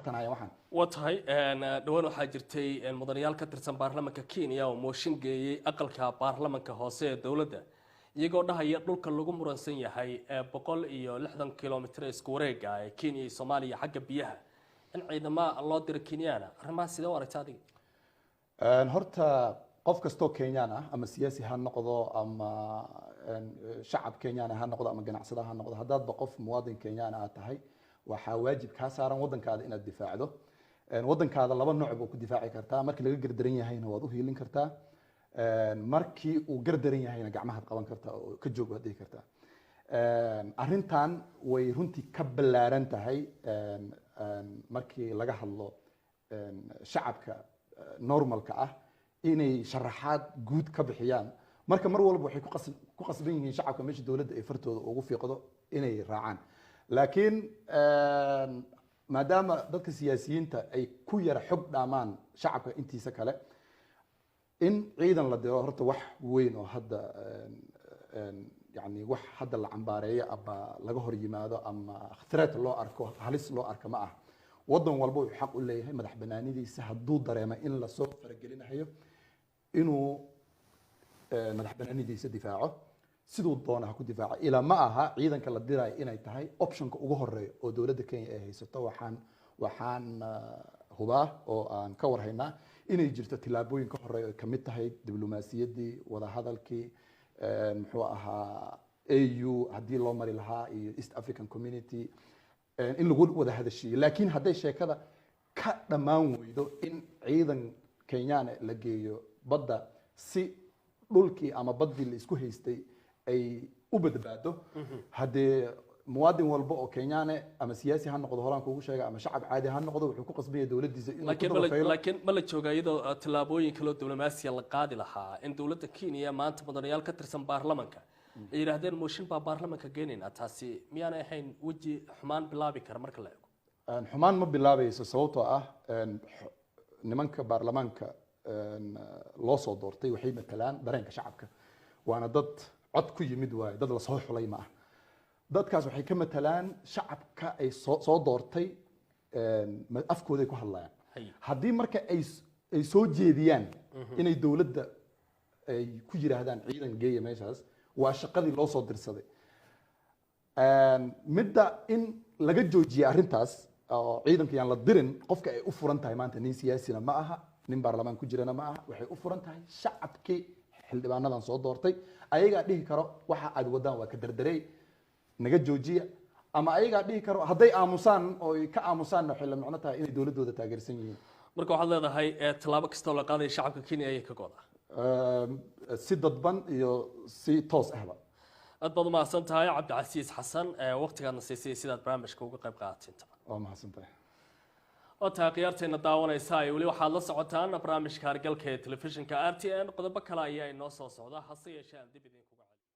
tanaya waxaan watahay dhawaan waxaa jirtay mudanayaal ka tirsan baarlamaanka Kenya oo mooshin geeyay aqalka baarlamaanka hoose ee dawladda iyagoo dhahaya dhulka lagu muransan yahay 160 kilomitir isku wareega ee Kenya iyo Soomaaliya xagga biyaha in ciidamada loo diro Kenyana arrimaha sida u aragtaa adiga horta qof kasto Kenyan ah ama siyaasi ha noqdo ama shacab Kenyan ha noqdo ama ganacsada ha noqdo hadaad qof muwaadin Kenyan ah tahay waxa waajib ka saaran wadankaada inaad difaacdo wadankaada laba nooc buu ku difaaci kartaa markii laga gardaran yahayna waad u hiilin kartaa markii uu gardaran yahayna gacmaha qaban kartaa oo ka joog waad dhigi kartaa arrintan way runtii ka balaaran tahay markii laga hadlo shacabka normalka ah inay sharaxaad guud ka bixiyaan marka mar walba waxay ku qasban yihiin shacabka meesha dawladda ay fartooda ugu fiiqdo inay raacaan laakiin maadaama dadka siyaasiyiinta ay ku yara xog dhaamaan shacabka intiisa kale in ciidan la diro horta wax weyn oo hadda yani wax hadda la cambaareeyo ama laga hor yimaado ama threat loo arko halis loo arko ma ah wadan walba wuxuu xaq u leeyahay madax banaanidiisa hadduu dareemo in la soo faragelinayo inuu madax banaanidiisa difaaco sidoo doona ku difaaco ila ma aha ciidanka la diray inay tahay optionka ugu horeeyo oo dawladda Kenya ay haysato waxaan hubaa oo aan ka warhaynaa inay jirto tilaabooyin ka horeeyo oo kamid tahay diblomaasiyadii wada hadalkii muxuu ahaa AU hadii loo mari lahaa iyo East African Community in lagu wada hadashiyo laakiin haday sheekada ka dhamaan weydo in ciidan Kenyan la geeyo badda si dhulkii ama baddii la isku haystay ay u badbaado hadee muwaadin walba oo Kenyan ama siyaasi ha noqdo horaan kugu sheegay ama shacab caadi ha noqdo wuxuu ku qasbay dawladdiisa inuu laakiin ma la joogaa iyadoo tilaabooyin kale oo diblomaasiya la qaadi lahaa in dawladda Kenya maanta mudanayaal ka tirsan baarlamaanka ay yiraahdeen mooshin baa baarlamaanka geenayna taasi miyaan ahayn waji xumaan bilaabi kara marka la eego xumaan ma bilaabayso sababtoo ah nimanka baarlamaanka loo soo doortay waxay matalaan dareenka shacabka waana dad cod ku yimid waay dad la soo xulay ma ah dadkaas waxay ka matalaan shacabka ay soo doortay afkooda ku hadlayaan haddii marka ay soo jeediyaan inay dawladda ay ku yiraahdaan ciidan geeya meeshaas waa shaqadii loo soo dirsaday midda in laga joojiyo arrintaas oo ciidanka yaan la dirin qofka ay u furan tahay maanta nin siyaasina ma aha nin baarlamaan ku jirana ma aha waxay u furan tahay shacabkii xildhibaanadan soo doortay ayagaa dhihi karo waxa aad wadaan waa ka dardarey naga joojiya ama ayagaa dhihi karo hadday aamusaan oo ka aamusaan waxay la macno tahay inay dawladooda taageersan yihiin marka waxaad leedahay tallaabo kasta oo la qaaday shacabka Kenya ayay ka go'daa si dadban iyo si toos ahba aad baad mahadsan tahay Cabdicasiis Xasan waqtigaadna siisay sidaad barnaamijka uga qayb qaadatay waa mahadsan tahay oo taageerteena daawanaysa ay wali waxaad la socotaan barnaamijka hargalka ee telefishinka RTN qodobo kale ayaa inoo soo socda hase yeeshee aan dib idin